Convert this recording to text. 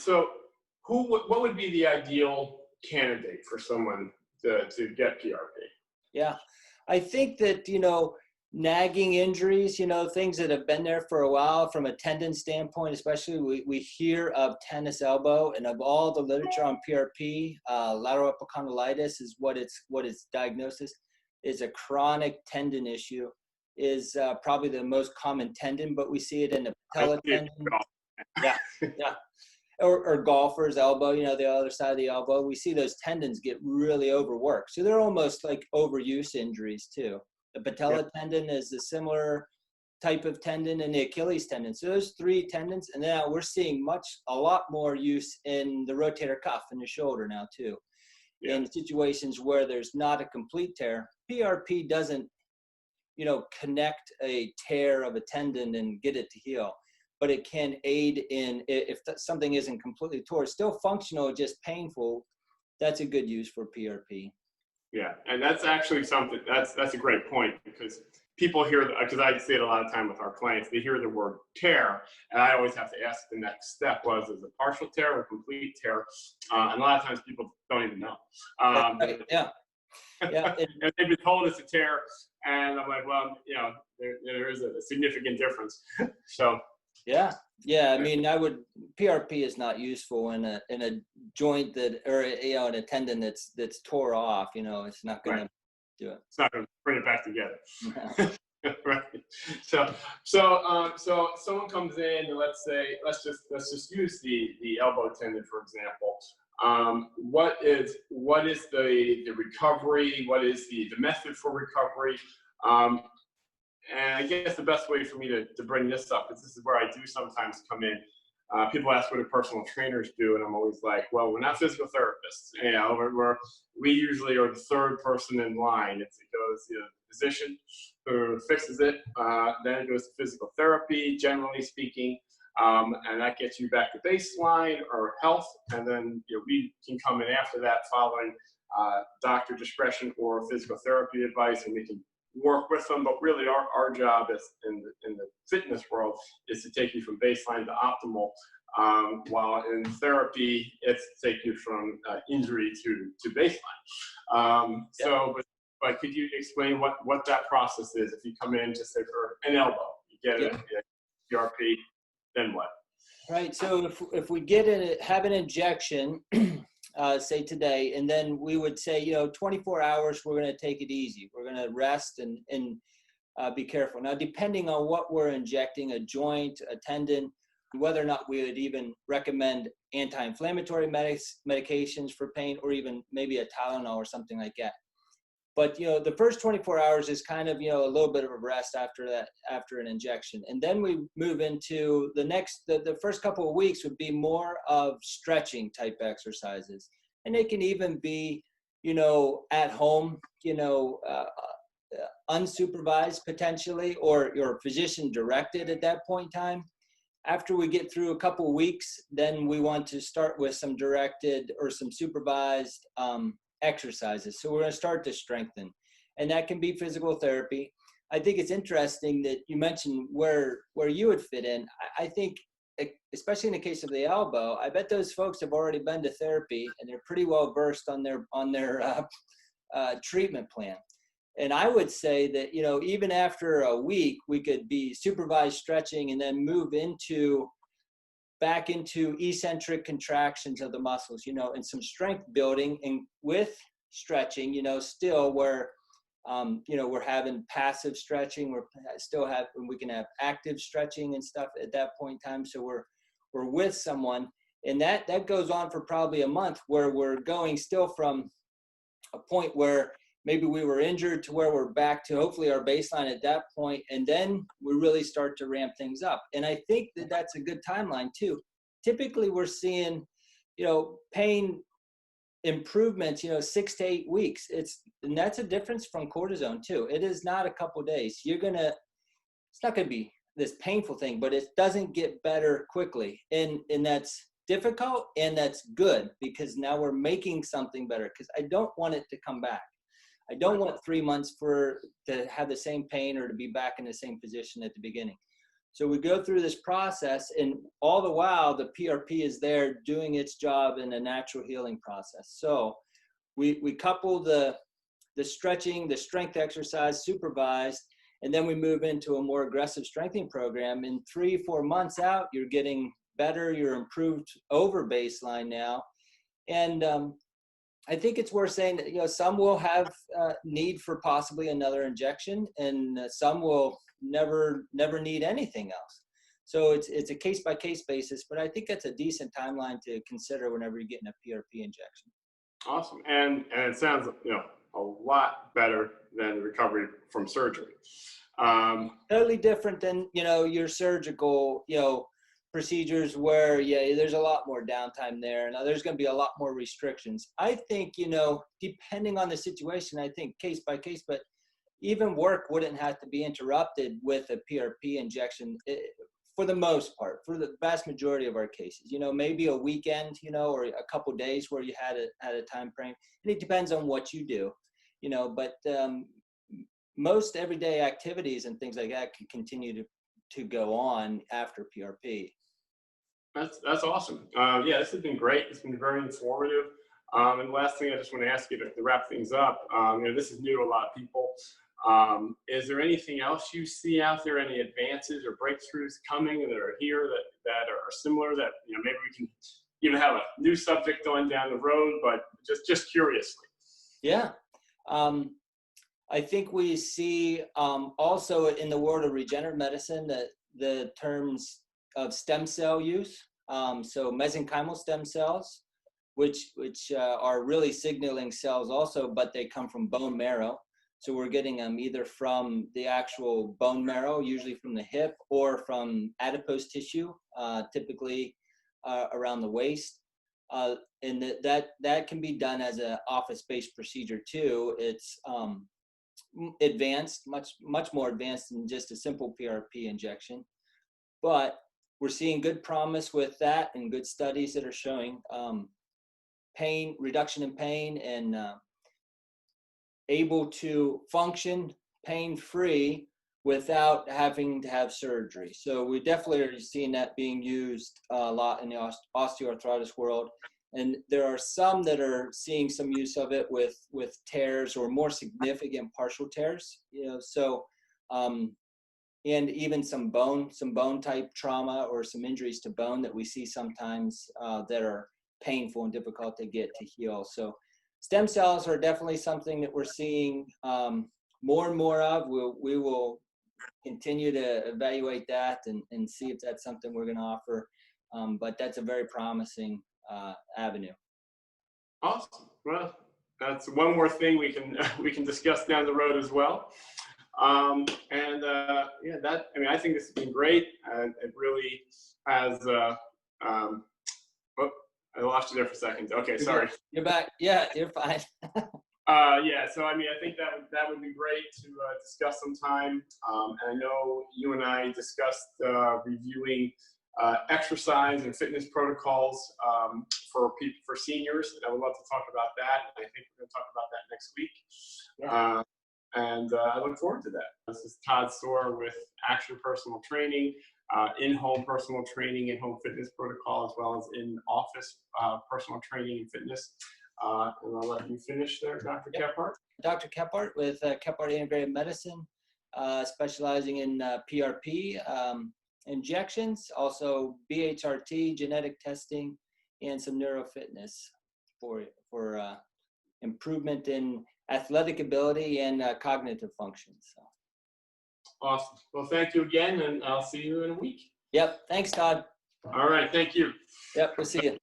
So what would be the ideal candidate for someone to get PRP? Yeah, I think that, nagging injuries, things that have been there for a while from a tendon standpoint, especially we hear of tennis elbow, and of all the literature on PRP, lateral epicondylitis is what its diagnosis is. A chronic tendon issue is probably the most common tendon, but we see it in the patella tendon. Yeah, yeah. Or golfer's elbow, the other side of the elbow. We see those tendons get really overworked. So they're almost like overuse injuries too. The patella tendon is a similar type of tendon, and the Achilles tendon. So those three tendons, and now we're seeing a lot more use in the rotator cuff in the shoulder now too. Yeah. In situations where there's not a complete tear, PRP doesn't, connect a tear of a tendon and get it to heal. But it can aid in, if something isn't completely torn, still functional, just painful, that's a good use for PRP. Yeah, and that's actually something, that's a great point, because people hear, because I see it a lot of time with our clients, they hear the word tear, and I always have to ask the next step is a partial tear or complete tear? And a lot of times people don't even know. Right. Yeah. Yeah. And they've been told it's a tear, and I'm like, well, there is a significant difference. So. Yeah. I mean, PRP is not useful in a joint or in a tendon that's tore off. It's not going to do it. It's not going to bring it back together. Right. So someone comes in, and let's just use the elbow tendon for example. What is the recovery? What is the method for recovery? And I guess the best way for me to bring this up is this is where I do sometimes come in. People ask what do personal trainers do, and I'm always like, well, we're not physical therapists. We usually are the third person in line. It goes the physician who fixes it, then it goes to physical therapy, generally speaking, and that gets you back to baseline or health, and then we can come in after that following doctor discretion or physical therapy advice, and we can work with them. But really our job is in the fitness world is to take you from baseline to optimal, while in therapy it's to take you from injury to baseline. But could you explain what that process is? If you come in just say for an elbow, you get a PRP, then what? Right. So if we have an injection, say today, and then we would say, 24 hours, we're going to take it easy. We're going to rest and be careful. Now, depending on what we're injecting, a joint, a tendon, whether or not we would even recommend anti-inflammatory medications for pain, or even maybe a Tylenol or something like that. But, the first 24 hours is kind of, a little bit of a rest after an injection. And then we move into the first couple of weeks would be more of stretching type exercises. And they can even be, at home, unsupervised potentially, or your physician directed at that point in time. After we get through a couple of weeks, then we want to start with some directed or some supervised exercises. So we're going to start to strengthen, and that can be physical therapy. I think it's interesting that you mentioned where you would fit in. I think, especially in the case of the elbow, I bet those folks have already been to therapy and they're pretty well versed on their treatment plan. And I would say that, even after a week, we could be supervised stretching and then move back into eccentric contractions of the muscles, and some strength building, and with stretching, still where, we're having passive stretching, we can have active stretching and stuff at that point in time. So we're with someone, and that goes on for probably a month, where we're going still from a point where maybe we were injured to where we're back to hopefully our baseline at that point, and then we really start to ramp things up. And I think that that's a good timeline too. Typically we're seeing, pain improvements, 6 to 8 weeks. And that's a difference from cortisone too. It is not a couple of days. It's not going to be this painful thing, but it doesn't get better quickly. And that's difficult, and that's good, because now we're making something better, because I don't want it to come back. I don't want 3 months to have the same pain or to be back in the same position at the beginning. So we go through this process, and all the while, the PRP is there doing its job in a natural healing process. So we couple the stretching, the strength exercise supervised, and then we move into a more aggressive strengthening program. In 3-4 months out, you're getting better, you're improved over baseline now. And I think it's worth saying that, you know, some will have need for possibly another injection, and some will never need anything else. So it's a case-by-case basis, but I think that's a decent timeline to consider whenever you're getting a PRP injection. Awesome. And it sounds, you know, a lot better than recovery from surgery. Totally different than, you know, your surgical, you know, procedures where, yeah, there's a lot more downtime there. Now there's going to be a lot more restrictions. I think, you know, depending on the situation, I think case by case, but even work wouldn't have to be interrupted with a PRP injection for the most part, for the vast majority of our cases. You know, maybe a weekend, you know, or a couple of days where you had a time frame. And it depends on what you do, you know, but most everyday activities and things like that can continue to go on after PRP. That's awesome. Yeah, this has been great. It's been very informative. And the last thing I just want to ask you to wrap things up, you know, this is new to a lot of people. Is there anything else you see out there, any advances or breakthroughs coming that are here that are similar that, you know, maybe we can even have a new subject on down the road, but just curiously? Yeah. I think we see also in the world of regenerative medicine that the terms of stem cell use, so mesenchymal stem cells, which are really signaling cells also, but they come from bone marrow. So we're getting them either from the actual bone marrow, usually from the hip, or from adipose tissue, typically around the waist. And that can be done as an office-based procedure too. It's advanced, much more advanced than just a simple PRP injection. But we're seeing good promise with that and good studies that are showing pain, reduction in pain, and able to function pain-free without having to have surgery. So we definitely are seeing that being used a lot in the osteoarthritis world. And there are some that are seeing some use of it with tears or more significant partial tears, you know, so and even some bone type trauma or some injuries to bone that we see sometimes that are painful and difficult to get to heal. So stem cells are definitely something that we're seeing more and more of. We will continue to evaluate that and see if that's something we're going to offer. But that's a very promising avenue. Awesome. Well, that's one more thing we can discuss down the road as well. Yeah, I think this has been great. It really has. I lost you there for a second. Okay, sorry. You're back. Yeah, you're fine. Yeah, so I think that would be great to discuss sometime. And I know you and I discussed reviewing exercise and fitness protocols for seniors. And I would love to talk about that. I think we're going to talk about that next week. Yeah. I look forward to that. This is Todd Soar with Actual Personal Training, in-home personal training, in-home fitness protocol, as well as in-office personal training and fitness. And I'll let you finish there, Dr. Kephart. Dr. Kephart with Kephart Integrative Medicine, specializing in PRP injections, also BHRT, genetic testing, and some neurofitness for improvement in athletic ability and cognitive functions. So. Awesome. Well, thank you again, and I'll see you in a week. Yep. Thanks, Todd. All right. Thank you. Yep. We'll see you.